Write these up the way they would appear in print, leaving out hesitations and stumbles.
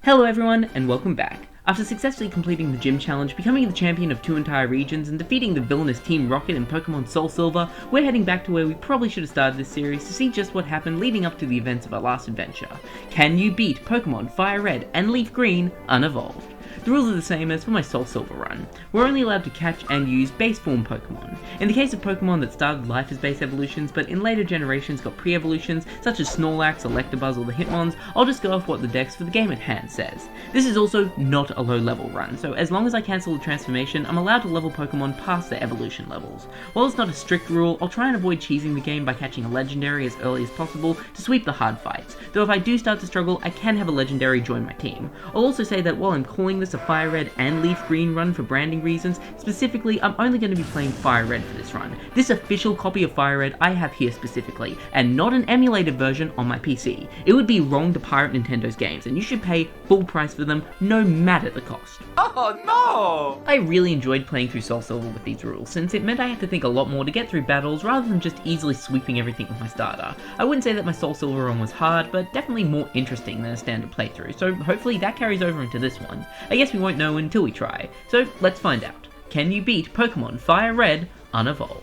Hello everyone, and welcome back. After successfully completing the gym challenge, becoming the champion of 2 entire regions, and defeating the villainous Team Rocket in Pokemon Soul Silver, we're heading back to where we probably should have started this series to see just what happened leading up to the events of our last adventure. Can you beat Pokemon Fire Red and Leaf Green Unevolved? The rules are the same as for my Soul Silver run. We're only allowed to catch and use base form Pokemon. In the case of Pokemon that started life as base evolutions but in later generations got pre-evolutions, such as Snorlax, Electabuzz or the Hitmons, I'll just go off what the dex for the game at hand says. This is also not a low level run, so as long as I cancel the transformation, I'm allowed to level Pokemon past their evolution levels. While it's not a strict rule, I'll try and avoid cheesing the game by catching a legendary as early as possible to sweep the hard fights, though if I do start to struggle, I can have a legendary join my team. I'll also say that while I'm calling this a Fire Red and Leaf Green run for branding reasons, specifically I'm only going to be playing Fire Red for this run. This official copy of Fire Red I have here specifically, and not an emulated version on my PC. It would be wrong to pirate Nintendo's games, and you should pay full price for them no matter the cost. Oh no! I really enjoyed playing through Soul Silver with these rules, since it meant I had to think a lot more to get through battles rather than just easily sweeping everything with my starter. I wouldn't say that my Soul Silver run was hard, but definitely more interesting than a standard playthrough, so hopefully that carries over into this one. I guess we won't know until we try, so let's find out. Can you beat Pokemon Fire Red Unevolved?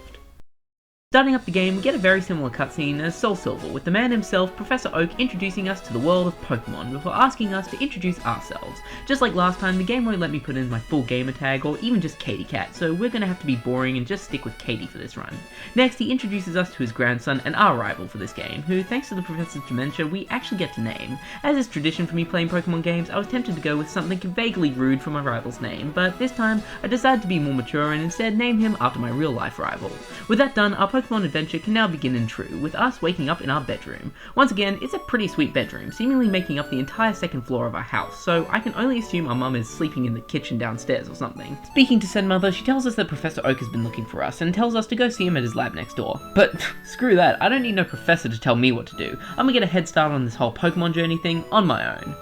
Starting up the game, we get a very similar cutscene as Soul Silver, with the man himself, Professor Oak, introducing us to the world of Pokemon before asking us to introduce ourselves. Just like last time, the game won't let me put in my full gamer tag or even just Katie Cat, so we're gonna have to be boring and just stick with Katie for this run. Next, he introduces us to his grandson and our rival for this game, who, thanks to the Professor's dementia, we actually get to name. As is tradition for me playing Pokemon games, I was tempted to go with something vaguely rude for my rival's name, but this time, I decided to be more mature and instead name him after my real-life rival. With that done, our Pokemon adventure can now begin in true, with us waking up in our bedroom. Once again, it's a pretty sweet bedroom, seemingly making up the entire second floor of our house, so I can only assume our mum is sleeping in the kitchen downstairs or something. Speaking to said mother, she tells us that Professor Oak has been looking for us, and tells us to go see him at his lab next door. But screw that, I don't need no professor to tell me what to do. I'm gonna get a head start on this whole Pokemon journey thing on my own.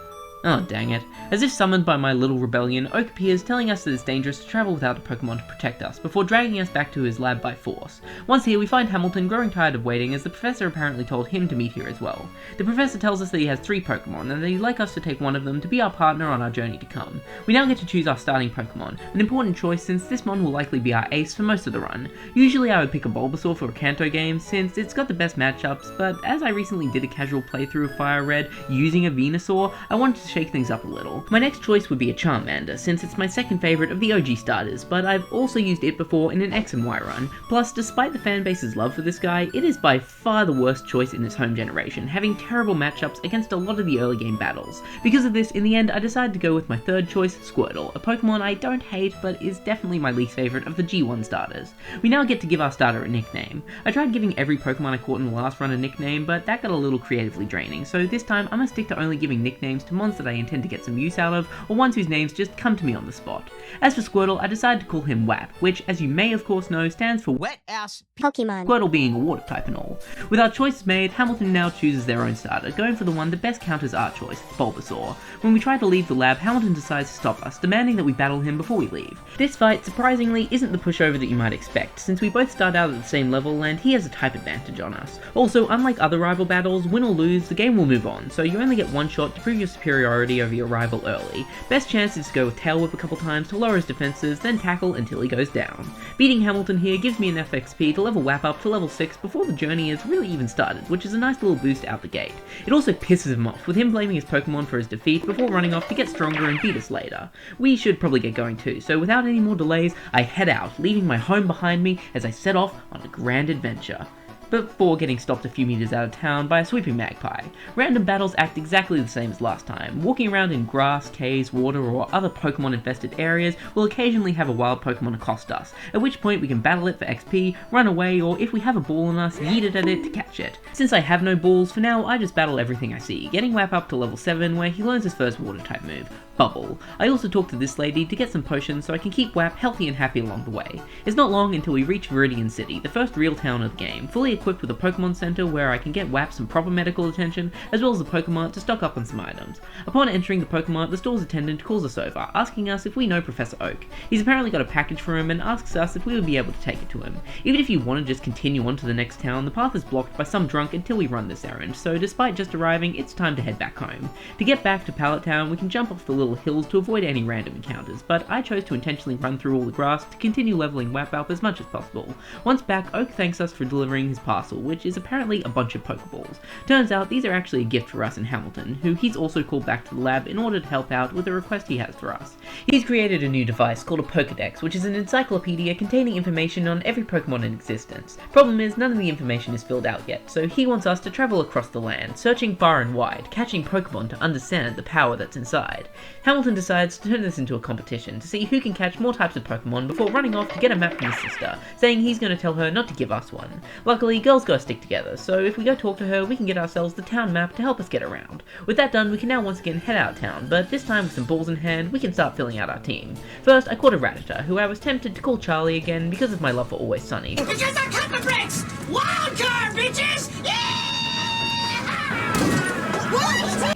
Oh, dang it. As if summoned by my little rebellion, Oak appears telling us that it's dangerous to travel without a Pokemon to protect us, before dragging us back to his lab by force. Once here, we find Hamilton growing tired of waiting as the professor apparently told him to meet here as well. The professor tells us that he has 3 Pokemon, and that he'd like us to take one of them to be our partner on our journey to come. We now get to choose our starting Pokemon, an important choice since this one will likely be our ace for most of the run. Usually I would pick a Bulbasaur for a Kanto game, since it's got the best matchups, but as I recently did a casual playthrough of Fire Red using a Venusaur, I wanted to shake things up a little. My next choice would be a Charmander, since it's my second favourite of the OG starters, but I've also used it before in an X and Y run. Plus, despite the fanbase's love for this guy, it is by far the worst choice in its home generation, having terrible matchups against a lot of the early game battles. Because of this, in the end, I decided to go with my third choice, Squirtle, a Pokemon I don't hate, but is definitely my least favourite of the G1 starters. We now get to give our starter a nickname. I tried giving every Pokemon I caught in the last run a nickname, but that got a little creatively draining, so this time I'm gonna stick to only giving nicknames to mons that I intend to get some use out of, or ones whose names just come to me on the spot. As for Squirtle, I decided to call him WAP, which, as you may of course know, stands for Wet ass Pokemon. Squirtle being a water type and all. With our choices made, Hamilton now chooses their own starter, going for the one that best counters our choice, Bulbasaur. When we try to leave the lab, Hamilton decides to stop us, demanding that we battle him before we leave. This fight, surprisingly, isn't the pushover that you might expect, since we both start out at the same level and he has a type advantage on us. Also, unlike other rival battles, win or lose, the game will move on, so you only get one shot to prove your superiority over your rival early. Best chance is to go with Tail Whip a couple times to lower his defenses, then tackle until he goes down. Beating Hamilton here gives me enough XP to level WAP up to level 6 before the journey has really even started, which is a nice little boost out the gate. It also pisses him off, with him blaming his Pokemon for his defeat before running off to get stronger and beat us later. We should probably get going too, so without any more delays, I head out, leaving my home behind me as I set off on a grand adventure. Before getting stopped a few meters out of town by a sweeping magpie. Random battles act exactly the same as last time. Walking around in grass, caves, water, or other Pokemon infested areas will occasionally have a wild Pokemon accost us, at which point we can battle it for XP, run away, or if we have a ball on us, yeet it at it to catch it. Since I have no balls, for now I just battle everything I see, getting WAP up to level 7 where he learns his first water type move, Bubble. I also talked to this lady to get some potions so I can keep WAP healthy and happy along the way. It's not long until we reach Viridian City, the first real town of the game, fully equipped with a Pokemon Center where I can get WAP some proper medical attention, as well as a Pokemart to stock up on some items. Upon entering the Pokemart, the store's attendant calls us over, asking us if we know Professor Oak. He's apparently got a package for him and asks us if we would be able to take it to him. Even if you want to just continue on to the next town, the path is blocked by some drunk until we run this errand, so despite just arriving, it's time to head back home. To get back to Pallet Town, we can jump off the little hills to avoid any random encounters, but I chose to intentionally run through all the grass to continue leveling WAP up as much as possible. Once back, Oak thanks us for delivering his parcel, which is apparently a bunch of Pokeballs. Turns out these are actually a gift for us in Hamilton, who he's also called back to the lab in order to help out with a request he has for us. He's created a new device called a Pokedex, which is an encyclopedia containing information on every Pokemon in existence. Problem is, none of the information is filled out yet, so he wants us to travel across the land, searching far and wide, catching Pokemon to understand the power that's inside. Hamilton decides to turn this into a competition to see who can catch more types of Pokemon before running off to get a map from his sister, saying he's going to tell her not to give us one. Luckily, girls gotta stick together, so if we go talk to her, we can get ourselves the town map to help us get around. With that done, we can now once again head out of town, but this time with some balls in hand, we can start filling out our team. First, I caught a Rattata, who I was tempted to call Charlie again because of my love for Always Sunny. Because I cut the bricks! Wild card, bitches! Yeah!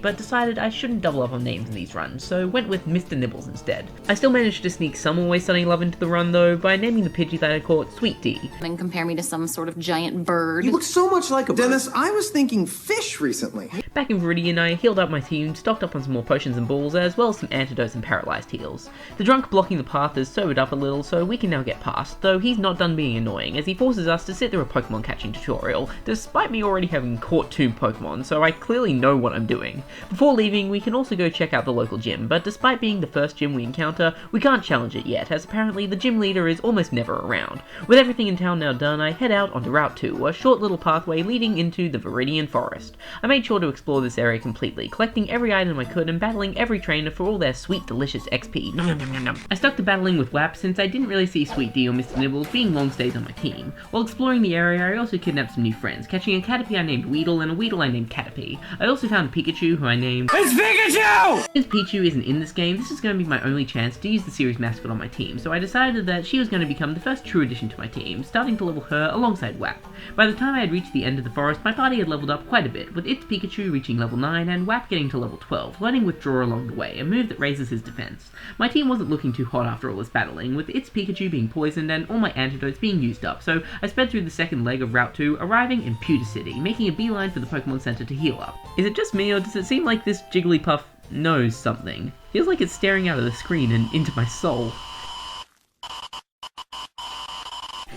But decided I shouldn't double up on names in these runs, so went with Mr. Nibbles instead. I still managed to sneak some Always Sunny love into the run though, by naming the Pidgey that I caught Sweet D. And compare me to some sort of giant bird. You look so much like a bird. Dennis, I was thinking fish recently. Back in Viridian, I healed up my team, stocked up on some more potions and balls, as well as some antidotes and paralyzed heals. The drunk blocking the path has sobered up a little, so we can now get past, though he's not done being annoying, as he forces us to sit through a Pokemon catching tutorial, despite me already having caught 2 Pokemon, so I clearly know what I'm doing. Before leaving, we can also go check out the local gym, but despite being the first gym we encounter, we can't challenge it yet, as apparently the gym leader is almost never around. With everything in town now done, I head out onto Route 2, a short little pathway leading into the Viridian Forest. I made sure to explore this area completely, collecting every item I could and battling every trainer for all their sweet delicious XP. Nom, nom, nom, nom, nom. I stuck to battling with WAP since I didn't really see Sweet D or Mr. Nibbles being long stays on my team. While exploring the area, I also kidnapped some new friends, catching a Caterpie I named Weedle and a Weedle I named Caterpie. I also found a Pikachu who I named It's Pikachu! Since Pichu isn't in this game, this is going to be my only chance to use the series mascot on my team, so I decided that she was going to become the first true addition to my team, starting to level her alongside WAP. By the time I had reached the end of the forest, my party had leveled up quite a bit, with its Pikachu reaching level 9 and WAP getting to level 12, learning Withdraw along the way, a move that raises his defense. My team wasn't looking too hot after all this battling, with its Pikachu being poisoned and all my antidotes being used up, so I sped through the second leg of Route 2, arriving in Pewter City, making a beeline for the Pokemon Center to heal up. Is it just me, or does it seem like this Jigglypuff knows something? Feels like it's staring out of the screen and into my soul.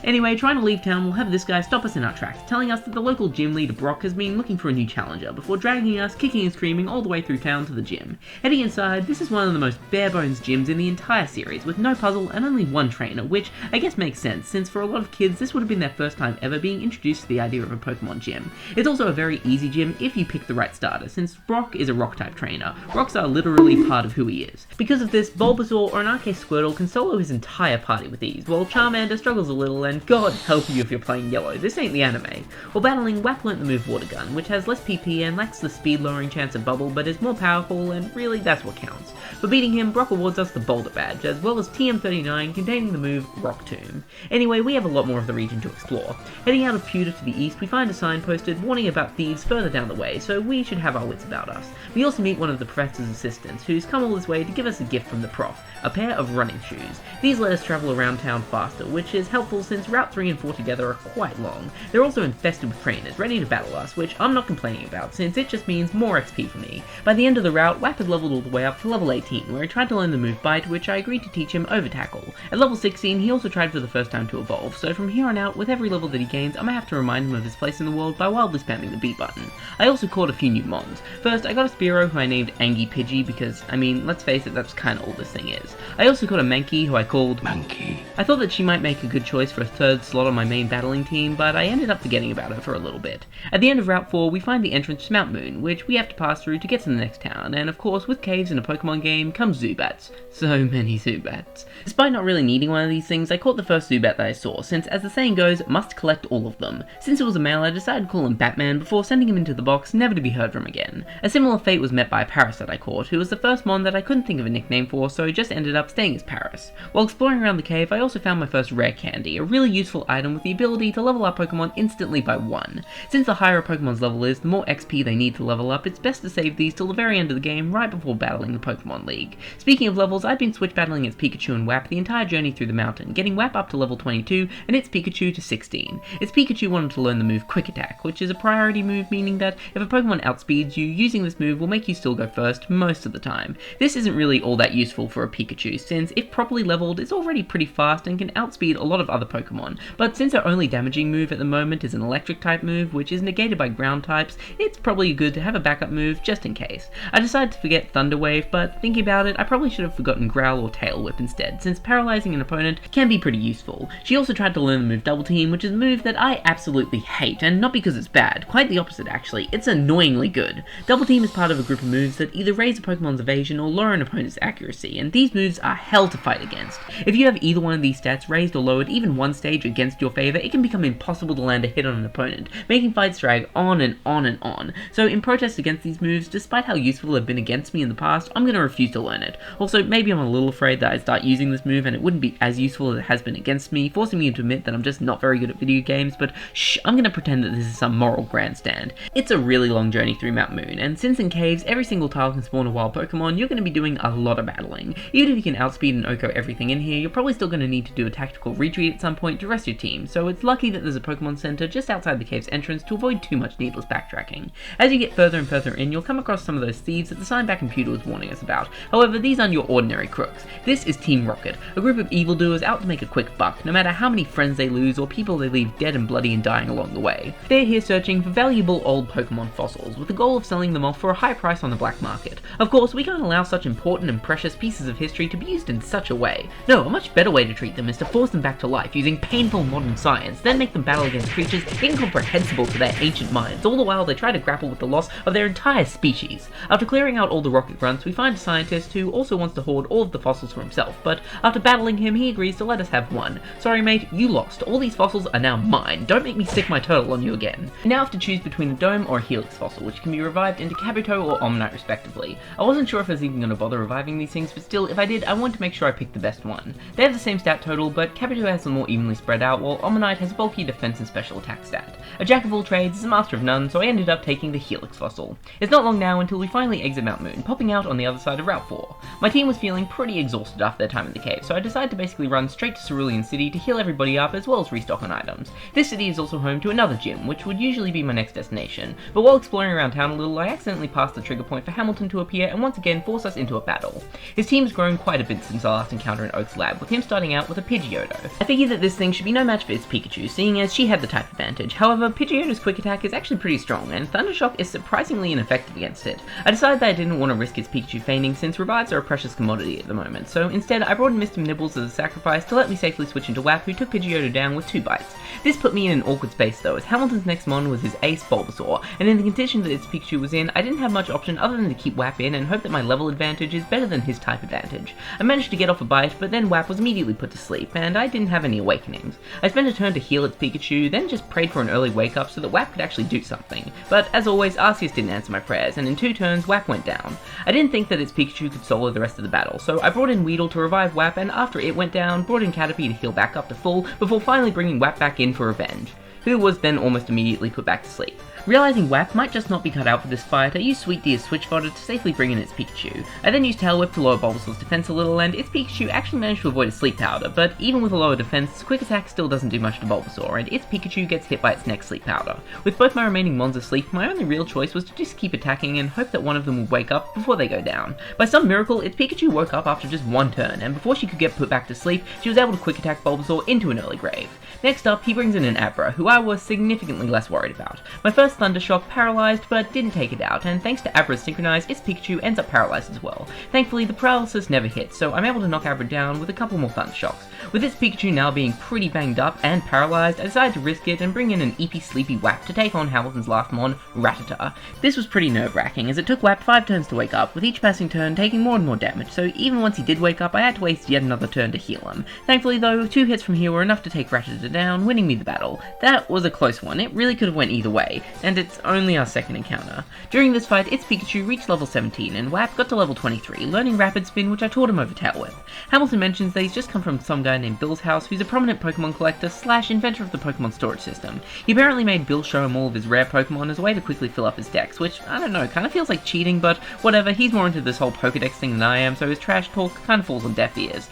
Anyway, trying to leave town, we'll have this guy stop us in our tracks, telling us that the local gym leader Brock has been looking for a new challenger, before dragging us, kicking and screaming all the way through town to the gym. Heading inside, this is one of the most bare-bones gyms in the entire series, with no puzzle and only one trainer, which I guess makes sense, since for a lot of kids this would have been their first time ever being introduced to the idea of a Pokemon gym. It's also a very easy gym if you pick the right starter, since Brock is a Rock-type trainer. Rocks are literally part of who he is. Because of this, Bulbasaur or an Arceus Squirtle can solo his entire party with ease, while Charmander struggles a little, and God help you if you're playing yellow, this ain't the anime. While battling, WAP learnt the move Water Gun, which has less PP and lacks the speed lowering chance of Bubble, but is more powerful, and really that's what counts. For beating him, Brock awards us the Boulder Badge, as well as TM39 containing the move Rock Tomb. Anyway, we have a lot more of the region to explore. Heading out of Pewter to the east, we find a sign posted warning about thieves further down the way, so we should have our wits about us. We also meet one of the professor's assistants, who's come all this way to give us a gift from the prof, a pair of running shoes. These let us travel around town faster, which is helpful since Route 3 and 4 together are quite long. They're also infested with trainers, ready to battle us, which I'm not complaining about, since it just means more XP for me. By the end of the route, WAP had leveled all the way up to level 18, where he tried to learn the move Bite, which I agreed to teach him over Tackle. At level 16, he also tried for the first time to evolve, so from here on out, with every level that he gains, I'm gonna have to remind him of his place in the world by wildly spamming the B button. I also caught a few new mons. First, I got a Spearow who I named Angie Pidgey because, I mean, let's face it, that's kinda all this thing is. I also caught a Mankey who I called Monkey. I thought that she might make a good choice for a third slot on my main battling team, but I ended up forgetting about her for a little bit. At the end of Route 4, we find the entrance to Mount Moon, which we have to pass through to get to the next town, and of course, with caves in a Pokemon game comes Zubats. So many Zubats. Despite not really needing one of these things, I caught the first Zubat that I saw, since as the saying goes, must collect all of them. Since it was a male, I decided to call him Batman before sending him into the box, never to be heard from again. A similar fate was met by a Paris that I caught, who was the first mon that I couldn't think of a nickname for, so just ended up staying as Paris. While exploring around the cave, I also found my first rare candy, a really really useful item with the ability to level up Pokemon instantly by 1. Since the higher a Pokemon's level is, the more XP they need to level up, it's best to save these till the very end of the game right before battling the Pokemon League. Speaking of levels, I've been switch battling its Pikachu and Wap the entire journey through the mountain, getting Wap up to level 22 and its Pikachu to 16. Its Pikachu wanted to learn the move Quick Attack, which is a priority move, meaning that if a Pokemon outspeeds you, using this move will make you still go first most of the time. This isn't really all that useful for a Pikachu, since if properly leveled, it's already pretty fast and can outspeed a lot of other Pokemon, but since our only damaging move at the moment is an electric type move, which is negated by ground types, it's probably good to have a backup move just in case. I decided to forget Thunder Wave, but thinking about it, I probably should have forgotten Growl or Tail Whip instead, since paralyzing an opponent can be pretty useful. She also tried to learn the move Double Team, which is a move that I absolutely hate, and not because it's bad, quite the opposite actually, it's annoyingly good. Double Team is part of a group of moves that either raise a Pokemon's evasion or lower an opponent's accuracy, and these moves are hell to fight against. If you have either one of these stats raised or lowered even one stage against your favour, it can become impossible to land a hit on an opponent, making fights drag on and on and on. So in protest against these moves, despite how useful they've been against me in the past, I'm going to refuse to learn it. Also, maybe I'm a little afraid that I start using this move and it wouldn't be as useful as it has been against me, forcing me to admit that I'm just not very good at video games, but shh, I'm going to pretend that this is some moral grandstand. It's a really long journey through Mount Moon, and since in caves every single tile can spawn a wild Pokemon, you're going to be doing a lot of battling. Even if you can outspeed and OHKO everything in here, you're probably still going to need to do a tactical retreat at some point to rest your team, so it's lucky that there's a Pokemon Center just outside the cave's entrance to avoid too much needless backtracking. As you get further and further in, you'll come across some of those thieves that the sign back computer was warning us about. However, these aren't your ordinary crooks. This is Team Rocket, a group of evildoers out to make a quick buck, no matter how many friends they lose or people they leave dead and bloody and dying along the way. They're here searching for valuable old Pokemon fossils, with the goal of selling them off for a high price on the black market. Of course, we can't allow such important and precious pieces of history to be used in such a way. No, a much better way to treat them is to force them back to life using painful modern science, then make them battle against creatures incomprehensible to their ancient minds, all the while they try to grapple with the loss of their entire species. After clearing out all the rocket grunts, we find a scientist who also wants to hoard all of the fossils for himself, but after battling him, he agrees to let us have one. Sorry mate, you lost. All these fossils are now mine. Don't make me stick my turtle on you again. You now have to choose between a Dome or a Helix fossil, which can be revived into Kabuto or Omanyte respectively. I wasn't sure if I was even going to bother reviving these things, but still, if I did, I wanted to make sure I picked the best one. They have the same stat total, but Kabuto has them more evenly spread out, while Omanyte has a bulky defense and special attack stat. A jack of all trades is a master of none, so I ended up taking the Helix fossil. It's not long now until we finally exit Mount Moon, popping out on the other side of Route 4. My team was feeling pretty exhausted after their time in the cave, so I decided to basically run straight to Cerulean City to heal everybody up as well as restock on items. This city is also home to another gym, which would usually be my next destination, but while exploring around town a little, I accidentally passed the trigger point for Hamilton to appear and once again force us into a battle. His team has grown quite a bit since our last encounter in Oak's lab, with him starting out with a Pidgeotto. I figured that this thing should be no match for its Pikachu, seeing as she had the type advantage. However, Pidgeotto's quick attack is actually pretty strong, and Thundershock is surprisingly ineffective against it. I decided that I didn't want to risk its Pikachu fainting since revives are a precious commodity at the moment, so instead I brought in Mr. Nibbles as a sacrifice to let me safely switch into Wap, who took Pidgeotto down with 2 bites. This put me in an awkward space though, as Hamilton's next mon was his ace Bulbasaur, and in the condition that its Pikachu was in, I didn't have much option other than to keep Wap in and hope that my level advantage is better than his type advantage. I managed to get off a bite, but then Wap was immediately put to sleep, and I didn't have any awakenings. I spent a turn to heal its Pikachu, then just prayed for an early wake up so that Wap could actually do something. But as always, Arceus didn't answer my prayers, and in 2 turns, Wap went down. I didn't think that its Pikachu could solo the rest of the battle, so I brought in Weedle to revive Wap, and after it went down, brought in Caterpie to heal back up to full, before finally bringing Wap back in for revenge, who was then almost immediately put back to sleep. Realizing Wap might just not be cut out for this fight, I used Sweet Deer's Switch Fodder to safely bring in its Pikachu. I then used Tail Whip to lower Bulbasaur's defense a little, and its Pikachu actually managed to avoid a Sleep Powder, but even with a lower defense, Quick Attack still doesn't do much to Bulbasaur, and its Pikachu gets hit by its next Sleep Powder. With both my remaining mons asleep, my only real choice was to just keep attacking and hope that one of them would wake up before they go down. By some miracle, its Pikachu woke up after just 1 turn, and before she could get put back to sleep, she was able to Quick Attack Bulbasaur into an early grave. Next up, he brings in an Abra, who I was significantly less worried about. My first Thunder Shock paralyzed, but didn't take it out, and thanks to Abra's Synchronize, its Pikachu ends up paralyzed as well. Thankfully, the paralysis never hits, so I'm able to knock Abra down with a couple more Thunder Shocks. With its Pikachu now being pretty banged up and paralyzed, I decided to risk it and bring in an Eepy Sleepy Wap to take on Hamilton's last mon, Rattata. This was pretty nerve-wracking, as it took Wap 5 turns to wake up, with each passing turn taking more and more damage, so even once he did wake up, I had to waste yet another turn to heal him. Thankfully though, 2 hits from here were enough to take Rattata down, winning me the battle. That was a close one, it really could have went either way. and it's only our second encounter. During this fight, its Pikachu reached level 17, and Wap got to level 23, learning Rapid Spin, which I taught him over Tail Whip. Hamilton mentions that he's just come from some guy named Bill's house, who's a prominent Pokemon collector / inventor of the Pokemon storage system. He apparently made Bill show him all of his rare Pokemon as a way to quickly fill up his decks, which, I don't know, kinda feels like cheating, but whatever, he's more into this whole Pokedex thing than I am, so his trash talk kinda falls on deaf ears.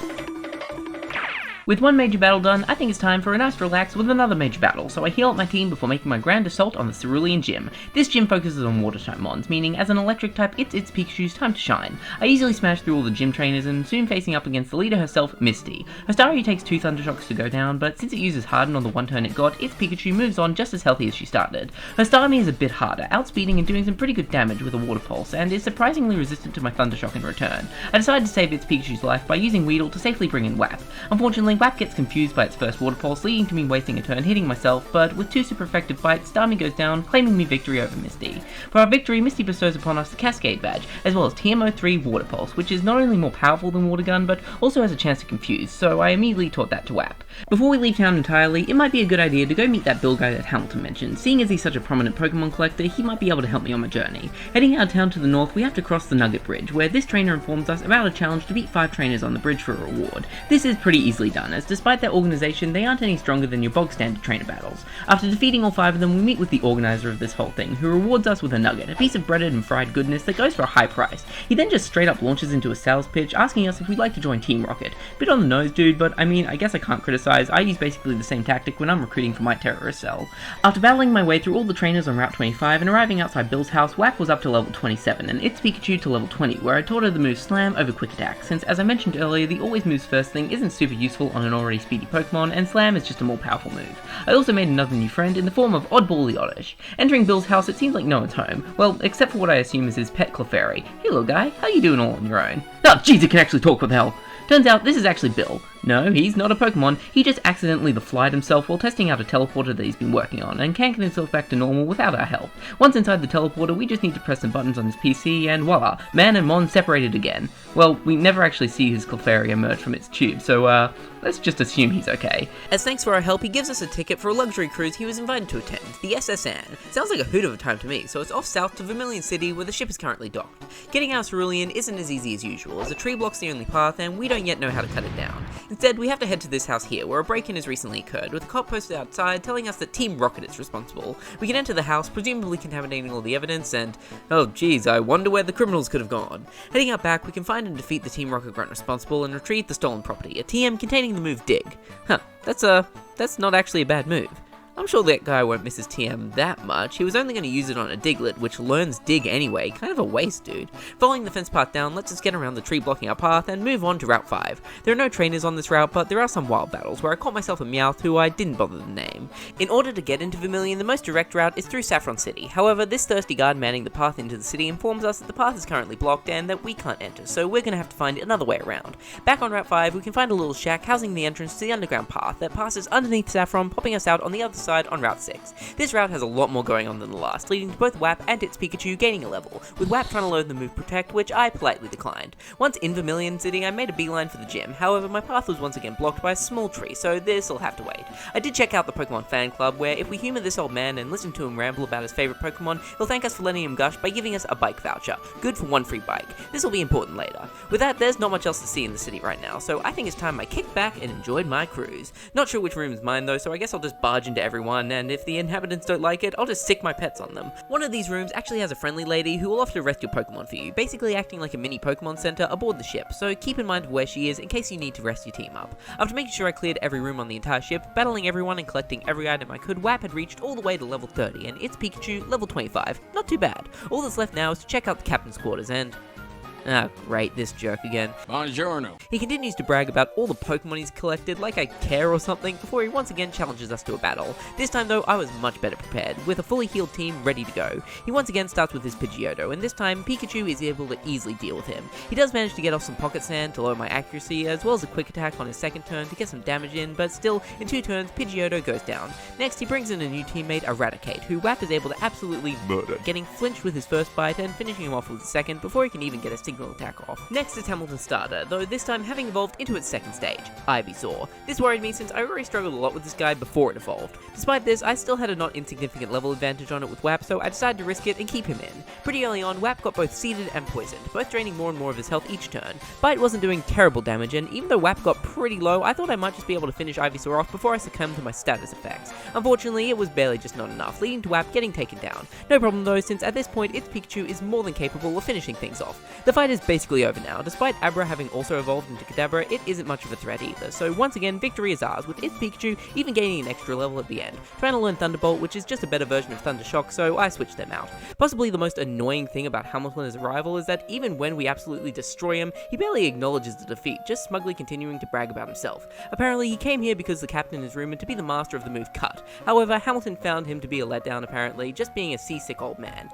With one major battle done, I think it's time for a nice relax with another major battle, so I heal up my team before making my grand assault on the Cerulean Gym. This gym focuses on water type mons, meaning as an electric type, it's Pikachu's time to shine. I easily smash through all the gym trainers and soon facing up against the leader herself, Misty. Her Staryu takes 2 Thunder Shocks to go down, but since it uses Harden on the one turn it got, its Pikachu moves on just as healthy as she started. Her Starmie is a bit harder, outspeeding and doing some pretty good damage with a Water Pulse, and is surprisingly resistant to my Thunder Shock in return. I decided to save its Pikachu's life by using Weedle to safely bring in Wap. Unfortunately, Wap gets confused by its first Water Pulse, leading to me wasting a turn hitting myself, but with 2 super effective bites, Starmie goes down, claiming me victory over Misty. For our victory, Misty bestows upon us the Cascade Badge, as well as TMO3 Water Pulse, which is not only more powerful than Water Gun, but also has a chance to confuse, so I immediately taught that to Wap. Before we leave town entirely, it might be a good idea to go meet that Bill guy that Hamilton mentioned. Seeing as he's such a prominent Pokemon collector, he might be able to help me on my journey. Heading out of town to the north, we have to cross the Nugget Bridge, where this trainer informs us about a challenge to beat 5 trainers on the bridge for a reward. This is pretty easily done, as despite their organization, they aren't any stronger than your bog standard trainer battles. After defeating all 5 of them, we meet with the organizer of this whole thing, who rewards us with a nugget, a piece of breaded and fried goodness that goes for a high price. He then just straight up launches into a sales pitch, asking us if we'd like to join Team Rocket. Bit on the nose, dude, but I mean, I guess I can't criticize. I use basically the same tactic when I'm recruiting for my terrorist cell. After battling my way through all the trainers on Route 25 and arriving outside Bill's house, Wap was up to level 27, and its Pikachu to level 20, where I taught her the move Slam over Quick Attack, since as I mentioned earlier, the always moves first thing isn't super useful on an already speedy Pokemon, and Slam is just a more powerful move. I also made another new friend in the form of Oddball the Oddish. Entering Bill's house, it seems like no one's home. Well, except for what I assume is his pet Clefairy. Hey little guy, how you doing all on your own? Oh jeez, it can actually talk, what the hell? Turns out this is actually Bill. No, he's not a Pokemon, he just accidentally flied himself while testing out a teleporter that he's been working on, and can't get himself back to normal without our help. Once inside the teleporter, we just need to press some buttons on his PC, and voila, man and Mon separated again. Well, we never actually see his Clefairy emerge from its tube, so let's just assume he's okay. As thanks for our help, he gives us a ticket for a luxury cruise he was invited to attend, the SS Anne. Sounds like a hoot of a time to me, so it's off south to Vermilion City where the ship is currently docked. Getting out of Cerulean isn't as easy as usual, as a tree blocks the only path and we don't yet know how to cut it down. Instead, we have to head to this house here, where a break-in has recently occurred, with a cop posted outside telling us that Team Rocket is responsible. We can enter the house, presumably contaminating all the evidence, and oh geez, I wonder where the criminals could have gone. Heading out back, we can find and defeat the Team Rocket grunt responsible and retrieve the stolen property, a TM containing the move Dig. Huh, that's not actually a bad move. I'm sure that guy won't miss his TM that much. He was only going to use it on a Diglett, which learns Dig anyway. Kind of a waste, dude. Following the fence path down lets us get around the tree blocking our path and move on to Route 5. There are no trainers on this route, but there are some wild battles, where I caught myself a Meowth who I didn't bother to name. In order to get into Vermilion, the most direct route is through Saffron City. However, this thirsty guard manning the path into the city informs us that the path is currently blocked and that we can't enter, so we're going to have to find another way around. Back on Route 5, we can find a little shack housing the entrance to the underground path that passes underneath Saffron, popping us out on the other side on Route 6. This route has a lot more going on than the last, leading to both Wap and its Pikachu gaining a level, with Wap trying to learn the move Protect, which I politely declined. Once in Vermilion City, I made a beeline for the gym, however my path was once again blocked by a small tree, so this'll have to wait. I did check out the Pokemon fan club, where if we humour this old man and listen to him ramble about his favourite Pokemon, he'll thank us for letting him gush by giving us a bike voucher, good for 1 free bike. This will be important later. With that, there's not much else to see in the city right now, so I think it's time I kicked back and enjoyed my cruise. Not sure which room is mine though, so I guess I'll just barge into everyone, and if the inhabitants don't like it, I'll just sick my pets on them. One of these rooms actually has a friendly lady who will offer to rest your Pokemon for you, basically acting like a mini Pokemon center aboard the ship, so keep in mind where she is in case you need to rest your team up. After making sure I cleared every room on the entire ship, battling everyone and collecting every item I could, Wap had reached all the way to level 30, and its Pikachu level 25. Not too bad. All that's left now is to check out the captain's quarters and... ah, great, this jerk again. Buongiorno. He continues to brag about all the Pokemon he's collected, like I care or something, before he once again challenges us to a battle. This time though, I was much better prepared, with a fully healed team ready to go. He once again starts with his Pidgeotto, and this time, Pikachu is able to easily deal with him. He does manage to get off some Pocket Sand to lower my accuracy, as well as a Quick Attack on his second turn to get some damage in, but still, in 2 turns, Pidgeotto goes down. Next, he brings in a new teammate, Eradicate, who Wap is able to absolutely murder, getting flinched with his first bite and finishing him off with the second before he can even get us together single attack off. Next is Hamilton's starter, though this time having evolved into its second stage, Ivysaur. This worried me since I already struggled a lot with this guy before it evolved. Despite this, I still had a not insignificant level advantage on it with WAP, so I decided to risk it and keep him in. Pretty early on, WAP got both seeded and poisoned, both draining more and more of his health each turn. Bite wasn't doing terrible damage, and even though WAP got pretty low, I thought I might just be able to finish Ivysaur off before I succumbed to my status effects. Unfortunately, it was barely just not enough, leading to WAP getting taken down. No problem though, since at this point its Pikachu is more than capable of finishing things off. The fight is basically over now. Despite Abra having also evolved into Kadabra, it isn't much of a threat either, so once again, victory is ours, with its Pikachu even gaining an extra level at the end, trying to learn Thunderbolt, which is just a better version of Thunder Shock, so I switched them out. Possibly the most annoying thing about Hamilton's arrival is that even when we absolutely destroy him, he barely acknowledges the defeat, just smugly continuing to brag about himself. Apparently, he came here because the captain is rumoured to be the master of the move Cut. However, Hamilton found him to be a letdown apparently, just being a seasick old man.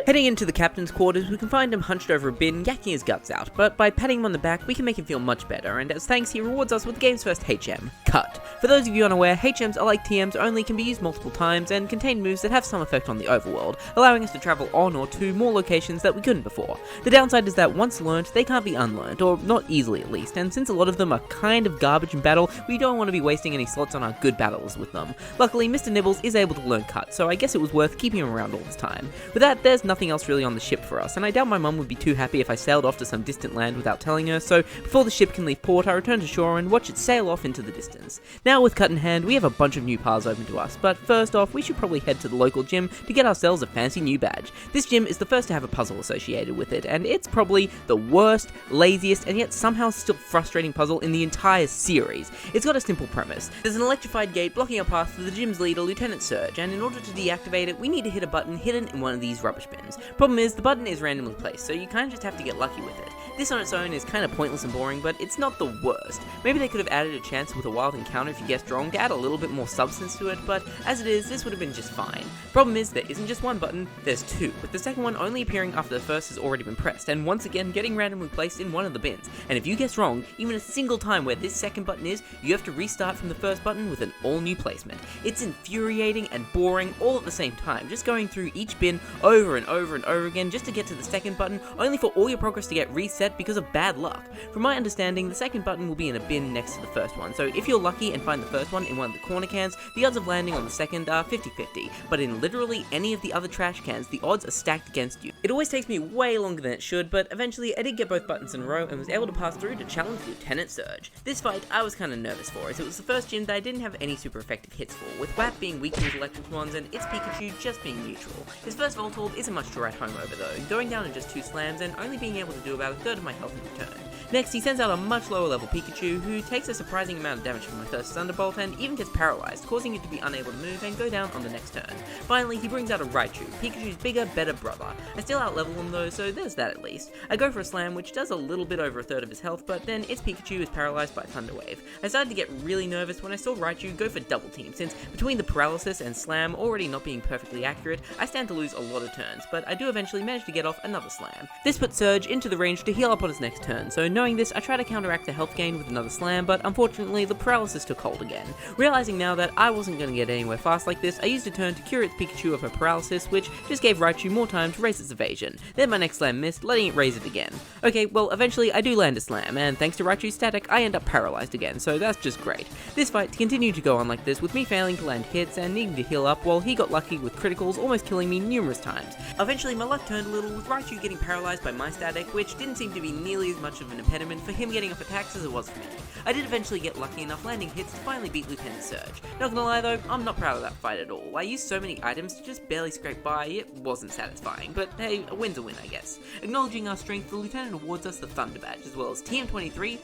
Heading into the captain's quarters, we can find him hunched over a bin, yakking his guts out, but by patting him on the back, we can make him feel much better, and as thanks, he rewards us with the game's first HM, Cut. For those of you unaware, HMs are like TMs, only can be used multiple times, and contain moves that have some effect on the overworld, allowing us to travel on or to more locations that we couldn't before. The downside is that once learned, they can't be unlearned, or not easily at least, and since a lot of them are kind of garbage in battle, we don't want to be wasting any slots on our good battles with them. Luckily, Mr. Nibbles is able to learn Cut, so I guess it was worth keeping him around all this time. With that, there's nothing else really on the ship for us, and I doubt my mum would be too happy if I sailed off to some distant land without telling her, so before the ship can leave port, I return to shore and watch it sail off into the distance. Now with Cut in hand, we have a bunch of new paths open to us, but first off, we should probably head to the local gym to get ourselves a fancy new badge. This gym is the first to have a puzzle associated with it, and it's probably the worst, laziest, and yet somehow still frustrating puzzle in the entire series. It's got a simple premise. There's an electrified gate blocking our path to the gym's leader, Lieutenant Surge, and in order to deactivate it, we need to hit a button hidden in one of these rubbish bins. Problem is, the button is randomly placed, so you kinda just have to get lucky with it. This on its own is kinda pointless and boring, but it's not the worst. Maybe they could have added a chance with a wild encounter if you guessed wrong to add a little bit more substance to it, but as it is, this would have been just fine. Problem is, there isn't just one button, there's two, with the second one only appearing after the first has already been pressed, and once again getting randomly placed in one of the bins. And if you guess wrong, even a single time where this second button is, you have to restart from the first button with an all-new placement. It's infuriating and boring all at the same time, just going through each bin over and over and over again just to get to the second button, only for all your progress to get reset because of bad luck. From my understanding, the second button will be in a bin next to the first one, so if you're lucky and find the first one in one of the corner cans, the odds of landing on the second are 50-50, but in literally any of the other trash cans, the odds are stacked against you. It always takes me way longer than it should, but eventually I did get both buttons in a row and was able to pass through to challenge Lieutenant Surge. This fight I was kinda nervous for, as it was the first gym that I didn't have any super effective hits for, with WAP being weak to his electric ones and its Pikachu just being neutral. His first Voltorb isn't much to write home over though, going down in just 2 slams and only being able to do about a third of my health in return. Next, he sends out a much lower level Pikachu, who takes a surprising amount of damage from my first Thunderbolt and even gets paralyzed, causing it to be unable to move and go down on the next turn. Finally, he brings out a Raichu, Pikachu's bigger, better brother. I still outlevel him though, so there's that at least. I go for a slam, which does a little bit over a third of his health, but then its Pikachu is paralyzed by Thunder Wave. I started to get really nervous when I saw Raichu go for double team, since between the paralysis and slam already not being perfectly accurate, I stand to lose a lot of turns, but I do eventually manage to get off another slam. This puts Surge into the range to heal up on his next turn, so knowing this, I try to counteract the health gain with another slam, but unfortunately the paralysis took hold again. Realizing now that I wasn't going to get anywhere fast like this, I used a turn to cure its Pikachu of her paralysis, which just gave Raichu more time to raise its evasion. Then my next slam missed, letting it raise it again. Okay, well eventually I do land a slam, and thanks to Raichu's static, I end up paralyzed again, so that's just great. This fight continued to go on like this, with me failing to land hits and needing to heal up, while he got lucky with criticals, almost killing me numerous times. Eventually my luck turned a little, with Raichu getting paralyzed by my static, which didn't seem to be nearly as much of an impediment for him getting off attacks as it was for me. I did eventually get lucky enough landing hits to finally beat Lieutenant Surge. Not gonna lie though, I'm not proud of that fight at all. I used so many items to just barely scrape by, it wasn't satisfying, but hey, a win's a win I guess. Acknowledging our strength, the Lieutenant awards us the Thunder Badge, as well as TM23,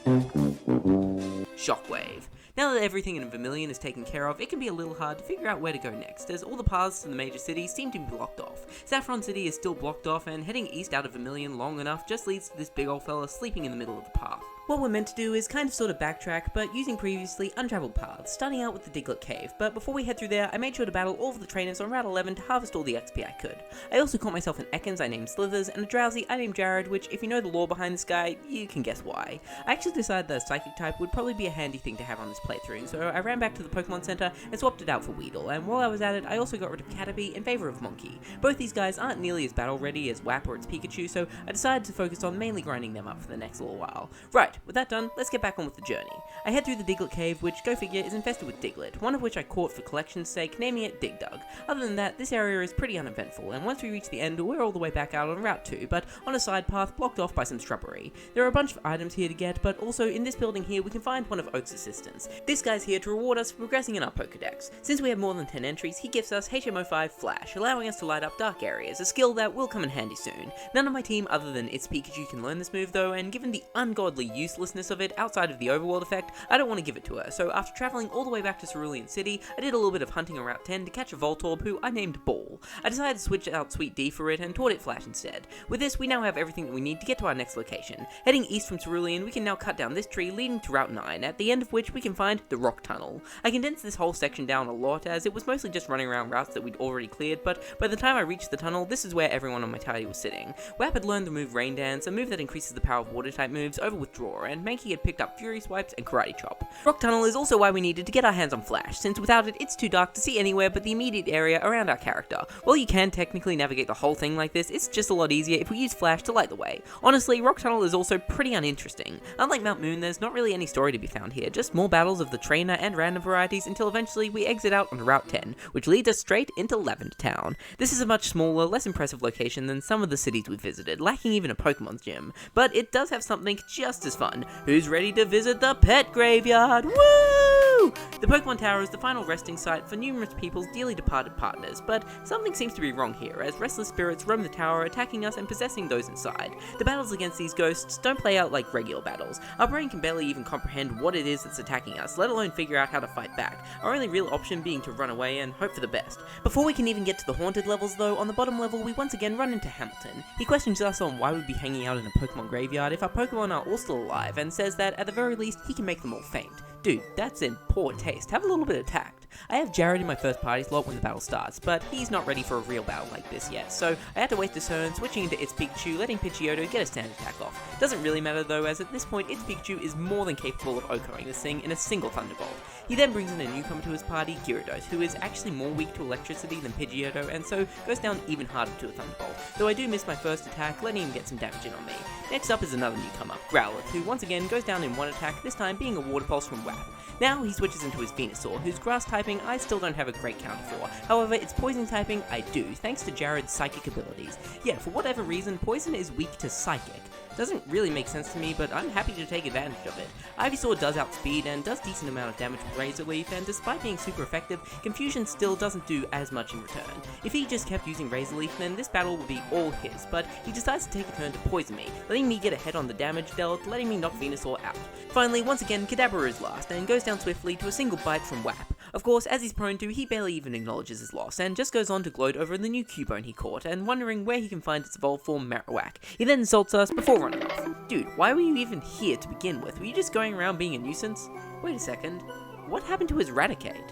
Shockwave. Now that everything in Vermilion is taken care of, it can be a little hard to figure out where to go next, as all the paths to the major cities seem to be blocked off. Saffron City is still blocked off, and heading east out of Vermilion long enough just leads to this big old fella sleeping in the middle of the path. What we're meant to do is kind of sort of backtrack, but using previously untraveled paths, starting out with the Diglett Cave, but before we head through there, I made sure to battle all of the trainers on Route 11 to harvest all the XP I could. I also caught myself an Ekans I named Slithers, and a Drowsy I named Jared, which if you know the lore behind this guy, you can guess why. I actually decided that a Psychic type would probably be a handy thing to have on this playthrough, so I ran back to the Pokemon Center and swapped it out for Weedle, and while I was at it, I also got rid of Caterpie in favor of Monkey. Both these guys aren't nearly as battle ready as Wap or its Pikachu, so I decided to focus on mainly grinding them up for the next little while. Right, with that done, let's get back on with the journey. I head through the Diglett Cave, which, go figure, is infested with Diglett, one of which I caught for collection's sake, naming it Dig Dug. Other than that, this area is pretty uneventful, and once we reach the end, we're all the way back out on Route 2, but on a side path blocked off by some shrubbery. There are a bunch of items here to get, but also in this building here we can find one of Oak's assistants. This guy's here to reward us for progressing in our Pokedex. Since we have more than 10 entries, he gives us HMO5 Flash, allowing us to light up dark areas, a skill that will come in handy soon. None of my team other than its Pikachu can learn this move though, and given the ungodly uselessness of it outside of the overworld effect, I don't want to give it to her, so after travelling all the way back to Cerulean City, I did a little bit of hunting on Route 10 to catch a Voltorb who I named Ball. I decided to switch out Sweet D for it and taught it Flash instead. With this, we now have everything that we need to get to our next location. Heading east from Cerulean, we can now cut down this tree leading to Route 9, at the end of which we can find the Rock Tunnel. I condensed this whole section down a lot as it was mostly just running around routes that we'd already cleared, but by the time I reached the tunnel, this is where everyone on my party was sitting. Wap had learned the move Rain Dance, a move that increases the power of water type moves over Withdraw, and Mankey had picked up Fury Swipes and Karate Chop. Rock Tunnel is also why we needed to get our hands on Flash, since without it, it's too dark to see anywhere but the immediate area around our character. While you can technically navigate the whole thing like this, it's just a lot easier if we use Flash to light the way. Honestly, Rock Tunnel is also pretty uninteresting. Unlike Mount Moon, there's not really any story to be found here, just more battles of the trainer and random varieties until eventually we exit out on Route 10, which leads us straight into Lavender Town. This is a much smaller, less impressive location than some of the cities we've visited, lacking even a Pokemon gym, but it does have something just as fun. Who's ready to visit the pet graveyard? Woo! The Pokemon Tower is the final resting site for numerous people's dearly departed partners, but something seems to be wrong here, as restless spirits roam the tower attacking us and possessing those inside. The battles against these ghosts don't play out like regular battles. Our brain can barely even comprehend what it is that's attacking us, let alone figure out how to fight back, our only real option being to run away and hope for the best. Before we can even get to the haunted levels though, on the bottom level we once again run into Hamilton. He questions us on why we'd be hanging out in a Pokemon graveyard if our Pokemon are all still alive, and says that at the very least he can make them all faint. Dude, that's in poor taste. Have a little bit of tact. I have Jared in my first party slot when the battle starts, but he's not ready for a real battle like this yet, so I had to waste his turn, switching into its Pikachu, letting Pidgeotto get a standard attack off. Doesn't really matter though, as at this point its Pikachu is more than capable of OHKOing this thing in a single Thunderbolt. He then brings in a newcomer to his party, Gyarados, who is actually more weak to electricity than Pidgeotto, and so goes down even harder to a Thunderbolt, though I do miss my first attack, letting him get some damage in on me. Next up is another newcomer, Growlithe, who once again goes down in one attack, this time being a Water Pulse from Wap. Now he switches into his Venusaur, whose grass typing I still don't have a great counter for. However, its poison typing I do, thanks to Jared's psychic abilities. Yeah, for whatever reason, poison is weak to psychic. Doesn't really make sense to me, but I'm happy to take advantage of it. Ivysaur does outspeed and does decent amount of damage with Razor Leaf, and despite being super effective, Confusion still doesn't do as much in return. If he just kept using Razor Leaf, then this battle would be all his, but he decides to take a turn to poison me, letting me get ahead on the damage dealt, letting me knock Venusaur out. Finally, once again, Kadabra is last, and goes down swiftly to a single bite from Wap. Of course, as he's prone to, he barely even acknowledges his loss, and just goes on to gloat over the new Cubone he caught, and wondering where he can find its evolved form Marowak. He then insults us before running off. Dude, why were you even here to begin with? Were you just going around being a nuisance? Wait a second, what happened to his Raticate?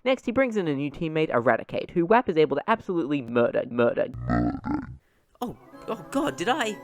Next, he brings in a new teammate, Eradicate, who Wap is able to absolutely murder. Oh god, did I?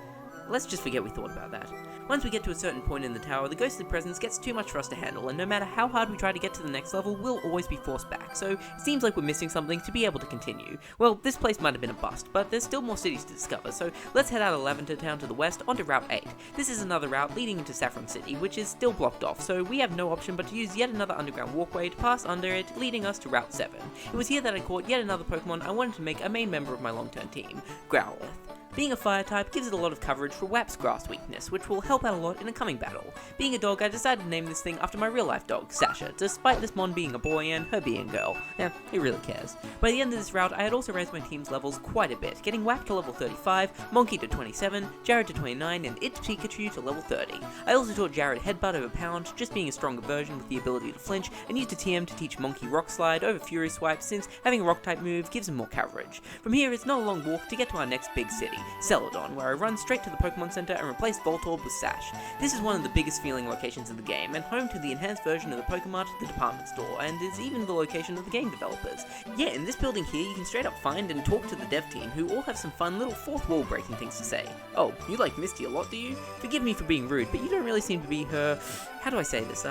Let's just forget we thought about that. Once we get to a certain point in the tower, the ghostly presence gets too much for us to handle, and no matter how hard we try to get to the next level, we'll always be forced back, so it seems like we're missing something to be able to continue. Well, this place might have been a bust, but there's still more cities to discover, so let's head out of Lavender Town to the west onto Route 8. This is another route leading into Saffron City, which is still blocked off, so we have no option but to use yet another underground walkway to pass under it, leading us to Route 7. It was here that I caught yet another Pokemon I wanted to make a main member of my long-term team, Growlithe. Being a fire type gives it a lot of coverage for Wap's grass weakness, which will help out a lot in a coming battle. Being a dog, I decided to name this thing after my real life dog, Sasha, despite this mon being a boy and her being a girl. Yeah, who really cares? By the end of this route, I had also raised my team's levels quite a bit, getting Wap to level 35, Monkey to 27, Jared to 29, and its Pikachu to level 30. I also taught Jared Headbutt over Pound, just being a stronger version with the ability to flinch, and used a TM to teach Monkey Rock Slide over Fury Swipe, since having a rock type move gives him more coverage. From here, it's not a long walk to get to our next big city, Celadon, where I run straight to the Pokemon Center and replace Voltorb with Sash. This is one of the biggest feeling locations in the game, and home to the enhanced version of the Pokemart, the department store, and is even the location of the game developers. Yeah, in this building here, you can straight up find and talk to the dev team, who all have some fun little fourth wall breaking things to say. Oh, you like Misty a lot, do you? Forgive me for being rude, but you don't really seem to be her, how do I say this,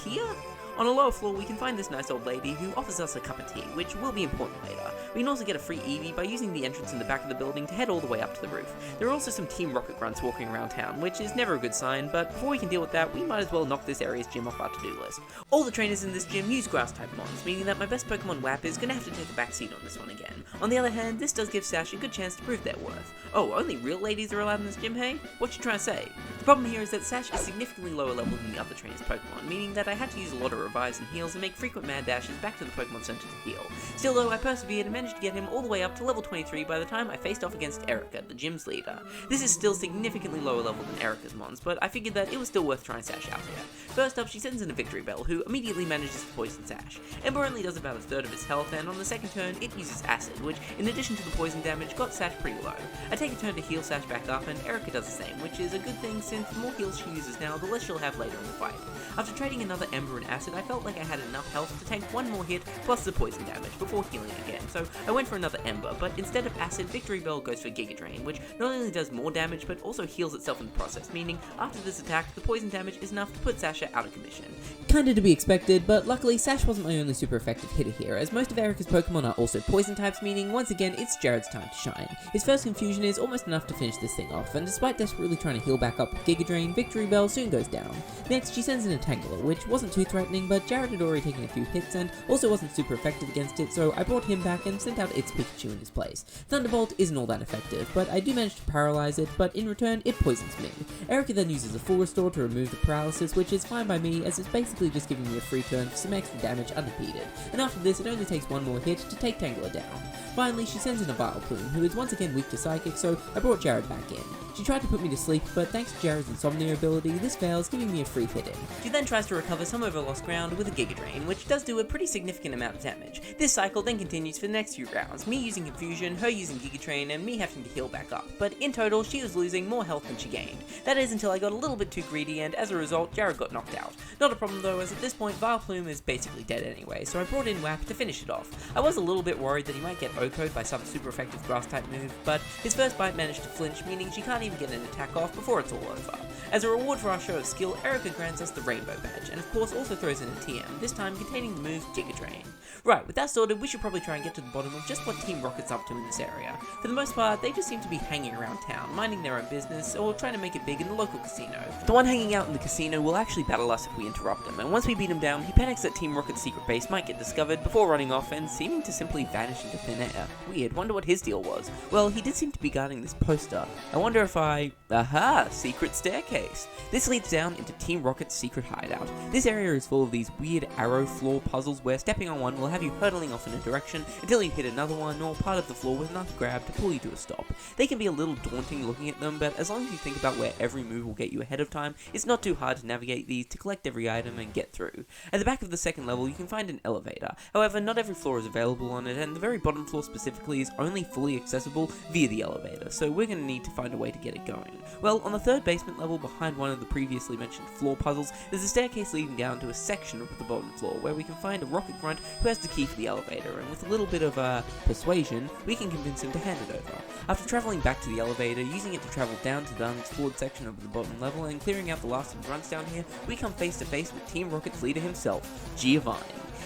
peer? On a lower floor, we can find this nice old lady who offers us a cup of tea, which will be important later. We can also get a free Eevee by using the entrance in the back of the building to head all the way up to the roof. There are also some Team Rocket grunts walking around town, which is never a good sign, but before we can deal with that, we might as well knock this area's gym off our to-do list. All the trainers in this gym use grass-type mons, meaning that my best Pokemon WAP is gonna have to take a backseat on this one again. On the other hand, this does give Sash a good chance to prove their worth. Oh, only real ladies are allowed in this gym, hey? What you trying to say? The problem here is that Sash is significantly lower level than the other trainers' Pokemon, meaning that I had to use a lot of revives and heals and make frequent mad dashes back to the Pokemon Center to heal. Still though, I persevered and managed to get him all the way up to level 23 by the time I faced off against Erica, the gym's leader. This is still significantly lower level than Erica's mons, but I figured that it was still worth trying Sash out here. First up, she sends in a Victory Bell, who immediately manages to poison Sash. Ember only does about a third of its health, and on the second turn, it uses Acid, which, in addition to the poison damage, got Sash pretty low. I take a turn to heal Sash back up, and Erica does the same, which is a good thing since the more heals she uses now, the less she'll have later in the fight. After trading another Ember and Acid, I felt like I had enough health to tank one more hit plus the poison damage before healing again, so I went for another Ember, but instead of Acid, Victory Bell goes for Giga Drain, which not only does more damage but also heals itself in the process, meaning after this attack, the poison damage is enough to put Sasha out of commission. Kinda to be expected, but luckily Sash wasn't my only super effective hitter here, as most of Erica's Pokemon are also poison types, meaning once again it's Jared's time to shine. His first Confusion is almost enough to finish this thing off, and despite desperately trying to heal back up with Giga Drain, Victory Bell soon goes down. Next, she sends in a Tangela, which wasn't too threatening, but Jared had already taken a few hits and also wasn't super effective against it, so I brought him back and sent out its Pikachu in his place. Thunderbolt isn't all that effective, but I do manage to paralyze it, but in return, it poisons me. Erica then uses a full restore to remove the paralysis, which is fine by me, as it's basically just giving me a free turn for some extra damage unimpeded, and after this, it only takes one more hit to take Tangela down. Finally, she sends in a Vileplume, who is once again weak to Psychic, so I brought Jared back in. She tried to put me to sleep, but thanks to Jared's Insomnia ability, this fails, giving me a free hit in. She then tries to recover some of her lost ground with a Giga Drain, which does do a pretty significant amount of damage. This cycle then continues for the next few rounds, me using Confusion, her using Giga Drain, and me having to heal back up, but in total, she was losing more health than she gained. That is until I got a little bit too greedy, and as a result, Jared got knocked out. Not a problem though, as at this point, Vileplume is basically dead anyway, so I brought in WAP to finish it off. I was a little bit worried that he might get OHKO'd by some super effective grass-type move, but his first bite managed to flinch, meaning she can't even get an attack off before it's all over. As a reward for our show of skill, Erica grants us the Rainbow Badge, and of course also throws in a TM, this time containing the move Giga Drain. Right, with that sorted, we should probably try and get to the bottom of just what Team Rocket's up to in this area. For the most part, they just seem to be hanging around town, minding their own business, or trying to make it big in the local casino. The one hanging out in the casino will actually battle us if we interrupt him, and once we beat him down, he panics that Team Rocket's secret base might get discovered before running off and seeming to simply vanish into thin air. Weird, wonder what his deal was. Well, he did seem to be guarding this poster. I wonder if aha, secret staircase. This leads down into Team Rocket's secret hideout. This area is full of these weird arrow floor puzzles where stepping on one will have you hurtling off in a direction until you hit another one or part of the floor with enough grab to pull you to a stop. They can be a little daunting looking at them, but as long as you think about where every move will get you ahead of time, it's not too hard to navigate these to collect every item and get through. At the back of the second level, you can find an elevator. However, not every floor is available on it, and the very bottom floor specifically is only fully accessible via the elevator, so we're going to need to find a way to get it going. Well, on the third basement level behind one of the previously mentioned floor puzzles, there's a staircase leading down to a section of the bottom floor where we can find a rocket grunt who has the key for the elevator, and with a little bit of persuasion, we can convince him to hand it over. After traveling back to the elevator, using it to travel down to the unexplored section of the bottom level, and clearing out the last of the grunts down here, we come face to face with Team Rocket's leader himself, Giovanni.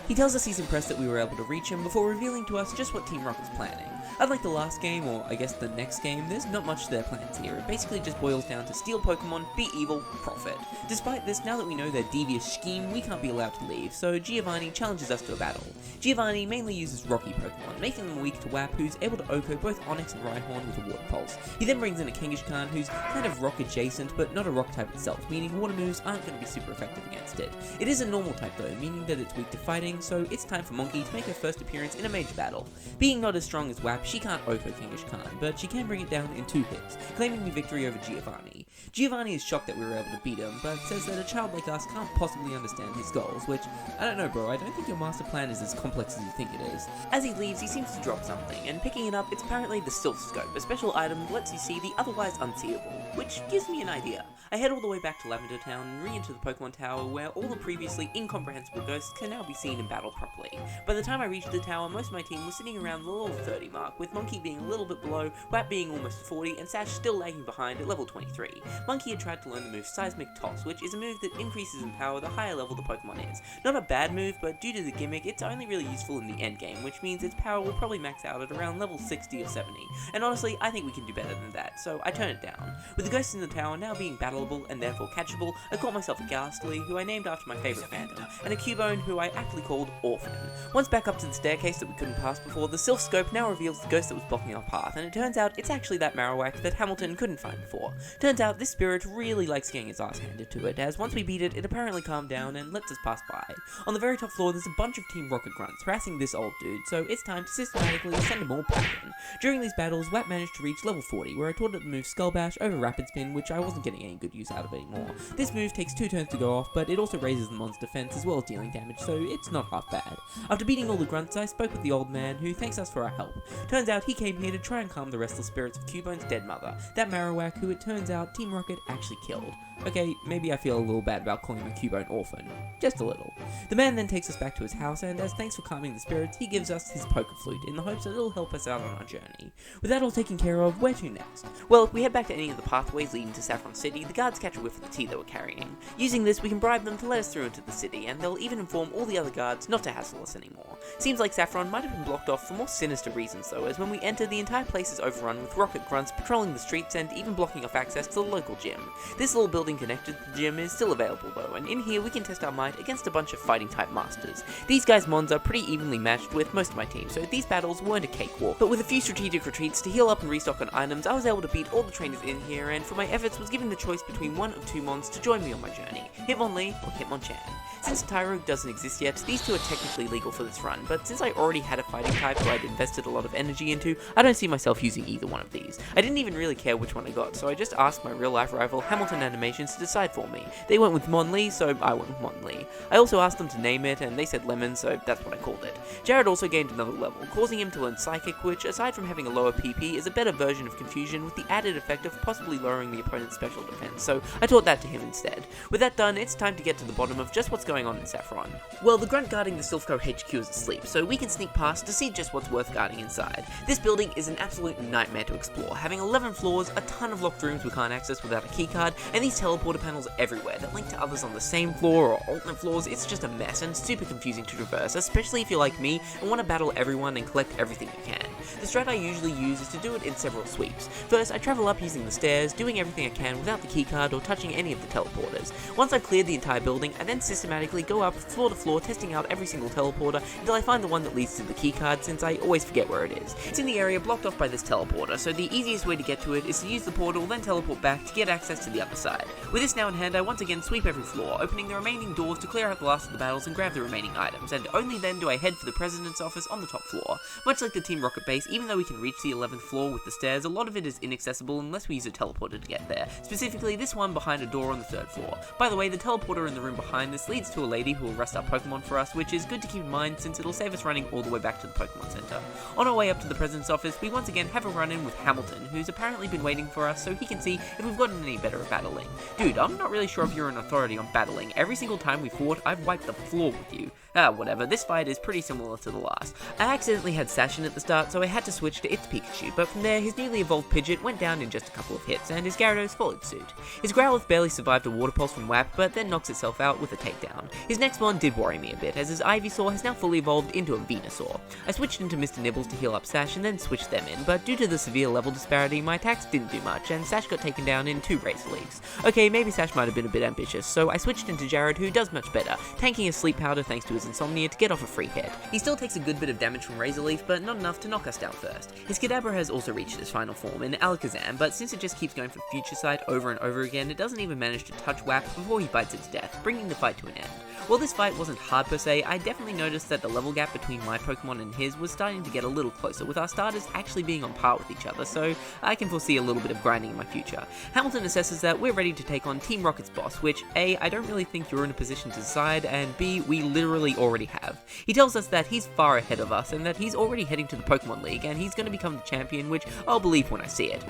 He tells us he's impressed that we were able to reach him before revealing to us just what Team Rocket's planning. Unlike the last game, or I guess the next game, there's not much to their plans here. It basically just boils down to steal Pokemon, be evil, profit. Despite this, now that we know their devious scheme, we can't be allowed to leave, so Giovanni challenges us to a battle. Giovanni mainly uses rocky Pokemon, making them weak to WAP, who's able to OHKO both Onix and Rhyhorn with a Water Pulse. He then brings in a Kangaskhan, who's kind of rock adjacent, but not a rock type itself, meaning water moves aren't going to be super effective against it. It is a normal type though, meaning that it's weak to fighting, so it's time for Monkey to make her first appearance in a major battle. Being not as strong as WAP, she can't auto Kingish Khan, but she can bring it down in 2 hits, claiming the victory over Giovanni. Giovanni is shocked that we were able to beat him, but says that a child like us can't possibly understand his goals, which, I don't know bro, I don't think your master plan is as complex as you think it is. As he leaves, he seems to drop something, and picking it up, it's apparently the Sylph Scope, a special item that lets you see the otherwise unseeable, which gives me an idea. I head all the way back to Lavender Town and re-enter the Pokemon Tower, where all the previously incomprehensible ghosts can now be seen in battle properly. By the time I reached the tower, most of my team was sitting around the level 30 mark, with Monkey being a little bit below, Wap being almost 40, and Sash still lagging behind at level 23. Monkey had tried to learn the move Seismic Toss, which is a move that increases in power the higher level the Pokemon is. Not a bad move, but due to the gimmick, it's only really useful in the endgame, which means its power will probably max out at around level 60 or 70, and honestly, I think we can do better than that, so I turn it down. With the ghosts in the tower now being battleable and therefore catchable, I caught myself a Ghastly, who I named after my favourite fandom, and a Cubone, who I aptly called Orphan. Once back up to the staircase that we couldn't pass before, the Sylph Scope now reveals the ghost that was blocking our path, and it turns out it's actually that Marowak that Hamilton couldn't find before. Turns out this spirit really likes getting its ass handed to it, as once we beat it, it apparently calmed down and lets us pass by. On the very top floor, there's a bunch of Team Rocket grunts harassing this old dude, so it's time to systematically send them all packing. During these battles, Wap managed to reach level 40, where I taught it the move Skull Bash over Rapid Spin, which I wasn't getting any good use out of anymore. This move takes 2 turns to go off, but it also raises the mon's defense as well as dealing damage, so it's not half bad. After beating all the grunts, I spoke with the old man, who thanks us for our help. Turns out he came here to try and calm the restless spirits of Cubone's dead mother, that Marowak who it turns out Team Rocket actually killed. Okay, maybe I feel a little bad about calling the Cubone Orphan. Just a little. The man then takes us back to his house, and as thanks for calming the spirits, he gives us his Poker Flute in the hopes that it'll help us out on our journey. With that all taken care of, where to next? Well, if we head back to any of the pathways leading to Saffron City, the guards catch a whiff of the tea that we're carrying. Using this, we can bribe them to let us through into the city, and they'll even inform all the other guards not to hassle us anymore. Seems like Saffron might have been blocked off for more sinister reasons though, as when we enter, the entire place is overrun with rocket grunts patrolling the streets and even blocking off access to the local gym. This little building connected to the gym is still available though, and in here we can test our might against a bunch of fighting type masters. These guys' mons are pretty evenly matched with most of my team, so these battles weren't a cakewalk, but with a few strategic retreats to heal up and restock on items, I was able to beat all the trainers in here, and for my efforts was given the choice between one of 2 mons to join me on my journey, Hitmonlee or Hitmonchan. Since Tyrogue doesn't exist yet, these 2 are technically legal for this run, but since I already had a fighting type who I'd invested a lot of energy into, I don't see myself using either one of these. I didn't even really care which one I got, so I just asked my real life rival Hamilton Animations to decide for me. They went with Hitmonlee, so I went with Hitmonlee. I also asked them to name it, and they said Lemon, so that's what I called it. Jared also gained another level, causing him to learn Psychic, which, aside from having a lower PP, is a better version of Confusion with the added effect of possibly lowering the opponent's special defense, so I taught that to him instead. With that done, it's time to get to the bottom of just what's going on in Saffron. Well, the grunt guarding the Sylphco HQ is asleep, so we can sneak past to see just what's worth guarding inside. This building is an absolute nightmare to explore, having 11 floors, a ton of locked rooms we can't access without a keycard, and these teleporter panels everywhere that link to others on the same floor or alternate floors. It's just a mess and super confusing to traverse, especially if you're like me and want to battle everyone and collect everything you can. The strat I usually use is to do it in several sweeps. First, I travel up using the stairs, doing everything I can without the keycard or touching any of the teleporters. Once I've cleared the entire building, I then systematically go up floor to floor, testing out every single teleporter until I find the one that leads to the keycard, since I always forget where it is. It's in the area blocked off by this teleporter, so the easiest way to get to it is to use the portal, then teleport back to get access to the other side. With this now in hand, I once again sweep every floor, opening the remaining doors to clear out the last of the battles and grab the remaining items, and only then do I head for the President's office on the top floor. Much like the Team Rocket base, even though we can reach the 11th floor with the stairs, a lot of it is inaccessible unless we use a teleporter to get there, specifically this one behind a door on the 3rd floor. By the way, the teleporter in the room behind this leads to a lady who will rest our Pokemon for us, which is good to keep in mind since it'll save us running all the way back to the Pokemon Center. On our way up to the President's office, we once again have a run-in with Hamilton, who's apparently been waiting for us so he can see if we've gotten any better at battling. Dude, I'm not really sure if you're an authority on battling. Every single time we fought, I've wiped the floor with you. Whatever, this fight is pretty similar to the last. I accidentally had Sashin at the start, so I had to switch to its Pikachu, but from there, his newly evolved Pidgeot went down in just a couple of hits, and his Gyarados followed suit. His Growlithe barely survived a Water Pulse from Wap, but then knocks itself out with a takedown. His next one did worry me a bit, as his Ivysaur has now fully evolved into a Venusaur. I switched into Mr. Nibbles to heal up Sash, and then switched them in, but due to the severe level disparity, my attacks didn't do much, and Sash got taken down in 2 Razor Leagues. Okay, maybe Sash might have been a bit ambitious, so I switched into Jared, who does much better, tanking his Sleep Powder thanks to his Insomnia to get off a free hit. He still takes a good bit of damage from Razor Leaf, but not enough to knock us down first. His Kadabra has also reached its final form in Alakazam, but since it just keeps going for Future Sight over and over again, it doesn't even manage to touch WAP before he bites it to death, bringing the fight to an end. While this fight wasn't hard per se, I definitely noticed that the level gap between my Pokemon and his was starting to get a little closer, with our starters actually being on par with each other, so I can foresee a little bit of grinding in my future. Hamilton assesses that we're ready to take on Team Rocket's boss, which A, I don't really think you're in a position to decide, and B, we literally already have. He tells us that he's far ahead of us, and that he's already heading to the Pokemon League, and he's going to become the champion, which I'll believe when I see it.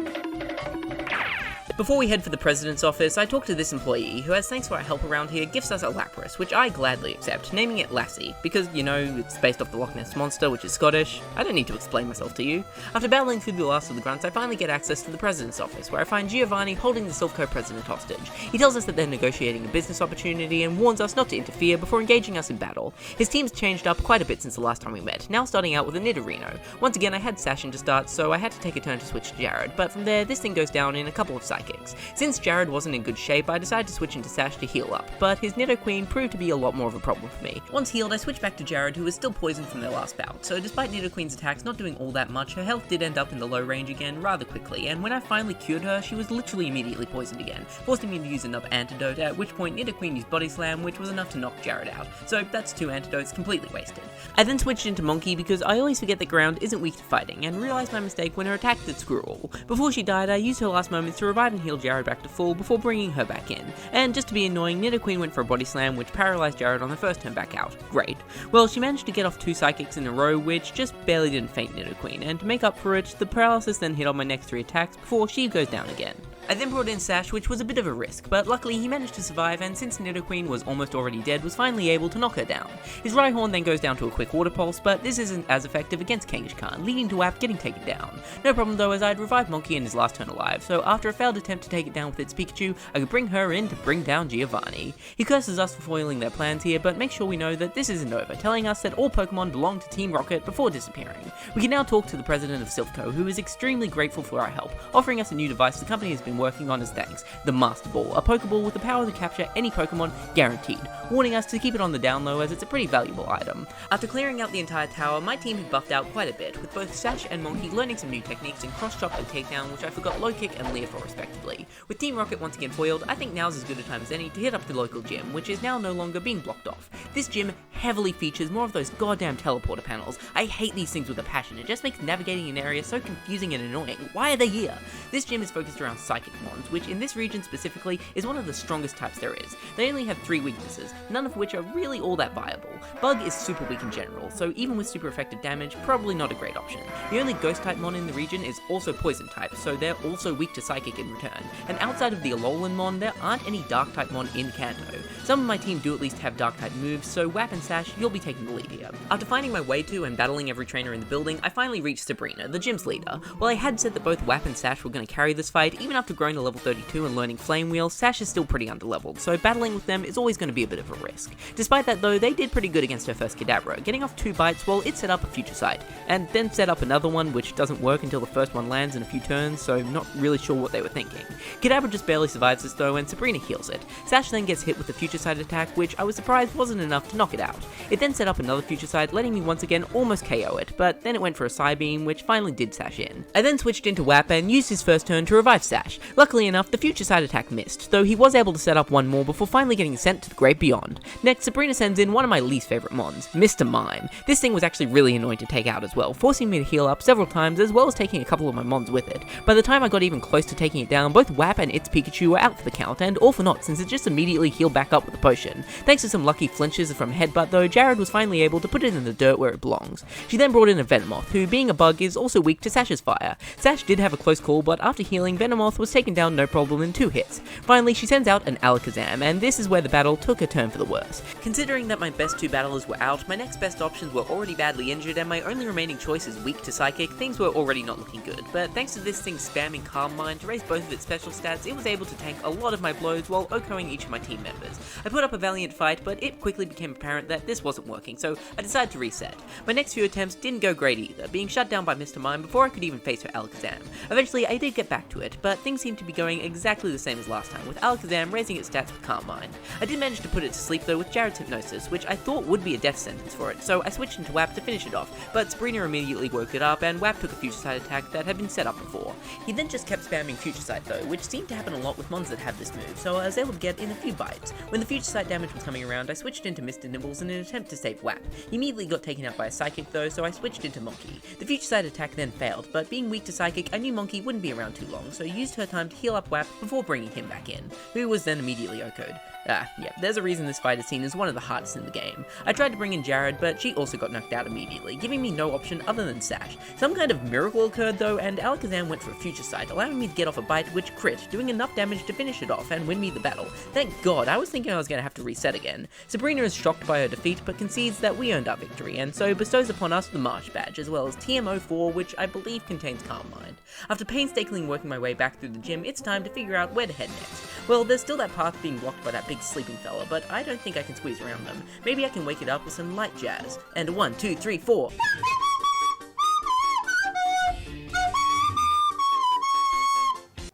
Before we head for the president's office, I talk to this employee who, as thanks for our help around here, gifts us a Lapras, which I gladly accept, naming it Lassie, because, you know, it's based off the Loch Ness Monster, which is Scottish. I don't need to explain myself to you. After battling through the last of the grunts, I finally get access to the president's office, where I find Giovanni holding the Silphco president hostage. He tells us that they're negotiating a business opportunity and warns us not to interfere before engaging us in battle. His team's changed up quite a bit since the last time we met, now starting out with a Nidorino. Once again, I had Sashin to start, so I had to take a turn to switch to Jared, but from there, this thing goes down in a couple of psychics. Since Jared wasn't in good shape, I decided to switch into Sash to heal up, but his Nidoqueen proved to be a lot more of a problem for me. Once healed, I switched back to Jared, who was still poisoned from their last bout, so despite Nidoqueen's attacks not doing all that much, her health did end up in the low range again rather quickly, and when I finally cured her, she was literally immediately poisoned again, forcing me to use another antidote, at which point Nidoqueen used Body Slam, which was enough to knock Jared out, so that's 2 antidotes completely wasted. I then switched into Monkey because I always forget that ground isn't weak to fighting, and realized my mistake when her attack did Squirrel. Before she died, I used her last moments to revive and heal Jared back to full before bringing her back in, and just to be annoying, Nidoqueen went for a Body Slam which paralyzed Jared on the first turn back out. Great. Well, she managed to get off 2 Psychics in a row, which just barely didn't faint Nidoqueen, and to make up for it, the paralysis then hit on my next 3 attacks before she goes down again. I then brought in Sash, which was a bit of a risk, but luckily he managed to survive, and since Nidoqueen was almost already dead, was finally able to knock her down. His Rhyhorn then goes down to a quick Water Pulse, but this isn't as effective against Kangaskhan, leading to WAP getting taken down. No problem though, as I had revived Monkey in his last turn alive, so after a failed attempt to take it down with its Pikachu, I could bring her in to bring down Giovanni. He curses us for foiling their plans here, but makes sure we know that this isn't over, telling us that all Pokemon belong to Team Rocket before disappearing. We can now talk to the president of Silphco, who is extremely grateful for our help, offering us a new device the company has been working on as thanks. The Master Ball, a Pokeball with the power to capture any Pokemon, guaranteed, warning us to keep it on the down low as it's a pretty valuable item. After clearing out the entire tower, my team had buffed out quite a bit, with both Sash and Monkey learning some new techniques in Cross Chop and Takedown, which I forgot Low Kick and Leer for respectively. With Team Rocket once again foiled, I think now's as good a time as any to hit up the local gym, which is now no longer being blocked off. This gym heavily features more of those goddamn teleporter panels. I hate these things with a passion, it just makes navigating an area so confusing and annoying. Why are they here? This gym is focused around Psychic Mons, which in this region specifically is one of the strongest types there is. They only have 3 weaknesses, none of which are really all that viable. Bug is super weak in general, so even with super effective damage, probably not a great option. The only Ghost type Mon in the region is also Poison type, so they're also weak to Psychic in return. And outside of the Alolan Mon, there aren't any Dark type Mon in Kanto. Some of my team do at least have Dark type moves, so WAP and Sash, you'll be taking the lead here. After finding my way to and battling every trainer in the building, I finally reached Sabrina, the gym's leader. While I had said that both WAP and Sash were going to carry this fight, even after growing to level 32 and learning Flame Wheel, Sash is still pretty underleveled, so battling with them is always going to be a bit of a risk. Despite that though, they did pretty good against her first Kadabra, getting off 2 bites while it set up a Future Sight, and then set up another one which doesn't work until the first one lands in a few turns, so not really sure what they were thinking. Kadabra just barely survives this though, and Sabrina heals it. Sash then gets hit with the Future Sight attack, which I was surprised wasn't enough to knock it out. It then set up another Future Sight, letting me once again almost KO it, but then it went for a Psybeam, which finally did Sash in. I then switched into WAP and used his first turn to revive Sash. Luckily enough, the Future Sight attack missed, though he was able to set up one more before finally getting sent to the Great Beyond. Next, Sabrina sends in one of my least favourite Mons, Mr. Mime. This thing was actually really annoying to take out as well, forcing me to heal up several times as well as taking a couple of my Mons with it. By the time I got even close to taking it down, both WAP and its Pikachu were out for the count, and all for naught since it just immediately healed back up with a potion. Thanks to some lucky flinches from Headbutt though, Jared was finally able to put it in the dirt where it belongs. She then brought in a Venomoth, who being a bug is also weak to Sash's fire. Sash did have a close call, but after healing, Venomoth was taken down no problem in 2 hits. Finally, she sends out an Alakazam, and this is where the battle took a turn for the worse. Considering that my best 2 battlers were out, my next best options were already badly injured, and my only remaining choice is weak to Psychic, things were already not looking good, but thanks to this thing spamming Calm Mind to raise both of its special stats, it was able to tank a lot of my blows while OHKOing each of my team members. I put up a valiant fight, but it quickly became apparent that this wasn't working, so I decided to reset. My next few attempts didn't go great either, being shut down by Mr. Mime before I could even face her Alakazam. Eventually, I did get back to it, but things seemed to be going exactly the same as last time, with Alakazam raising its stats with Calm Mind. I did manage to put it to sleep though with Jared's Hypnosis, which I thought would be a death sentence for it, so I switched into WAP to finish it off, but Sabrina immediately woke it up and WAP took a Future Sight attack that had been set up before. He then just kept spamming Future Sight though, which seemed to happen a lot with mons that have this move, so I was able to get in a few bites. When the Future Sight damage was coming around, I switched into Mr. Nibbles in an attempt to save WAP. He immediately got taken out by a Psychic though, so I switched into Monkey. The Future Sight attack then failed, but being weak to Psychic, I knew Monkey wouldn't be around too long, so I used her time to heal up WAP before bringing him back in, who was then immediately OHKO'd. Yeah, there's a reason this fight is seen as one of the hardest in the game. I tried to bring in Jared, but she also got knocked out immediately, giving me no option other than Sash. Some kind of miracle occurred though, and Alakazam went for a Future Sight, allowing me to get off a bite which crit, doing enough damage to finish it off and win me the battle. Thank God, I was thinking I was going to have to reset again. Sabrina is shocked by her defeat, but concedes that we earned our victory, and so bestows upon us the March Badge, as well as TM04, which I believe contains Calm Mind. After painstakingly working my way back through the gym, it's time to figure out where to head next. Well, there's still that path being blocked by that big sleeping fella, but I don't think I can squeeze around them. Maybe I can wake it up with some light jazz. And 1, 2, 3, 4.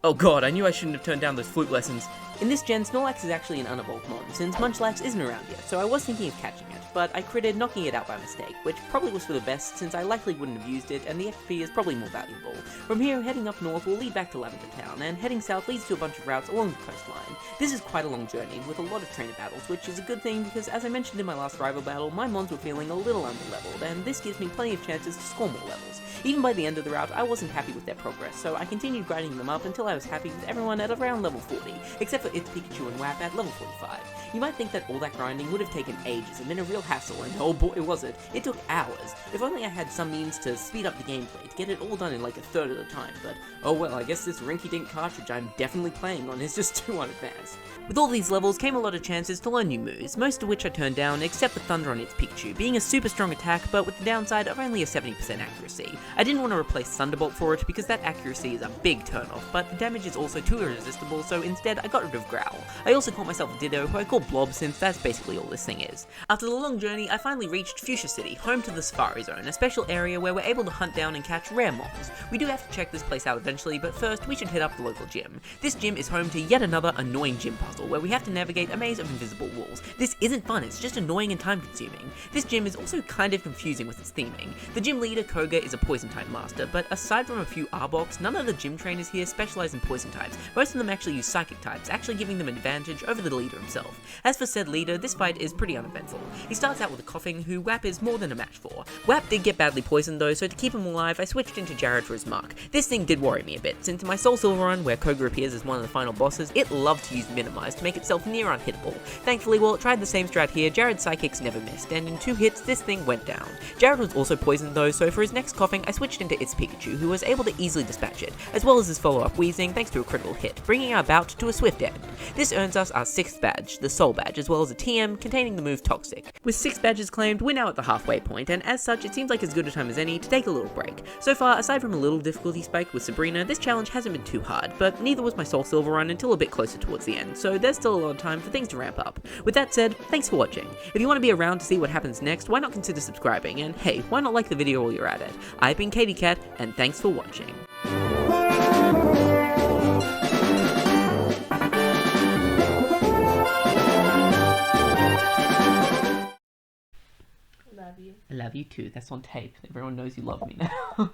Oh god, I knew I shouldn't have turned down those flute lessons. In this gen, Snorlax is actually an unevolved mon, since Munchlax isn't around yet, so I was thinking of catching it, but I critted knocking it out by mistake, which probably was for the best since I likely wouldn't have used it, and the XP is probably more valuable. From here, heading up north will lead back to Lavender Town, and heading south leads to a bunch of routes along the coastline. This is quite a long journey, with a lot of trainer battles, which is a good thing because as I mentioned in my last rival battle, my mons were feeling a little underleveled, and this gives me plenty of chances to score more levels. Even by the end of the route, I wasn't happy with their progress, so I continued grinding them up until I was happy with everyone at around level 40, except for its Pikachu and WAP at level 45. You might think that all that grinding would have taken ages and been a real hassle, and oh boy was it. It took hours. If only I had some means to speed up the gameplay, to get it all done in like a third of the time, but oh well, I guess this rinky-dink cartridge I'm definitely playing on is just too unadvanced. With all these levels came a lot of chances to learn new moves, most of which I turned down except the Thunder on its Pikachu, being a super strong attack but with the downside of only a 70% accuracy. I didn't want to replace Thunderbolt for it because that accuracy is a big turnoff, but the damage is also too irresistible, so instead I got rid of Growl. I also caught myself a Ditto, who I call Blob since that's basically all this thing is. After the long journey, I finally reached Fuchsia City, home to the Safari Zone, a special area where we're able to hunt down and catch rare mons. We do have to check this place out eventually, but first we should hit up the local gym. This gym is home to yet another annoying gym puzzle, where we have to navigate a maze of invisible walls. This isn't fun, it's just annoying and time consuming. This gym is also kind of confusing with its theming. The gym leader, Koga, is a poison type master, but aside from a few Arboks, none of the gym trainers here specialize in poison types. Most of them actually use psychic types, actually giving them an advantage over the leader himself. As for said leader, this fight is pretty uneventful. He starts out with a coughing, who WAP is more than a match for. WAP did get badly poisoned though, so to keep him alive, I switched into Jared for his mark. This thing did worry me a bit, since in my Soul Silver run, where Koga appears as one of the final bosses, it loved to use Minimize to make itself near unhittable. Thankfully, while it tried the same strat here, Jared's psychics never missed, and in 2 hits, this thing went down. Jared was also poisoned though, so for his next coughing, I switched into its Pikachu, who was able to easily dispatch it, as well as his follow-up Wheezing thanks to a critical hit, bringing our bout to a swift end. This earns us our 6th badge, the Soul Badge, as well as a TM containing the move Toxic. With 6 badges claimed, we're now at the halfway point, and as such, it seems like as good a time as any to take a little break. So far, aside from a little difficulty spike with Sabrina, this challenge hasn't been too hard, but neither was my Soul Silver run until a bit closer towards the end, so there's still a lot of time for things to ramp up. With that said, thanks for watching. If you want to be around to see what happens next, why not consider subscribing, and hey, why not like the video while you're at it? I've been Katie Cat, and thanks for watching. I love you too. That's on tape. Everyone knows you love me now.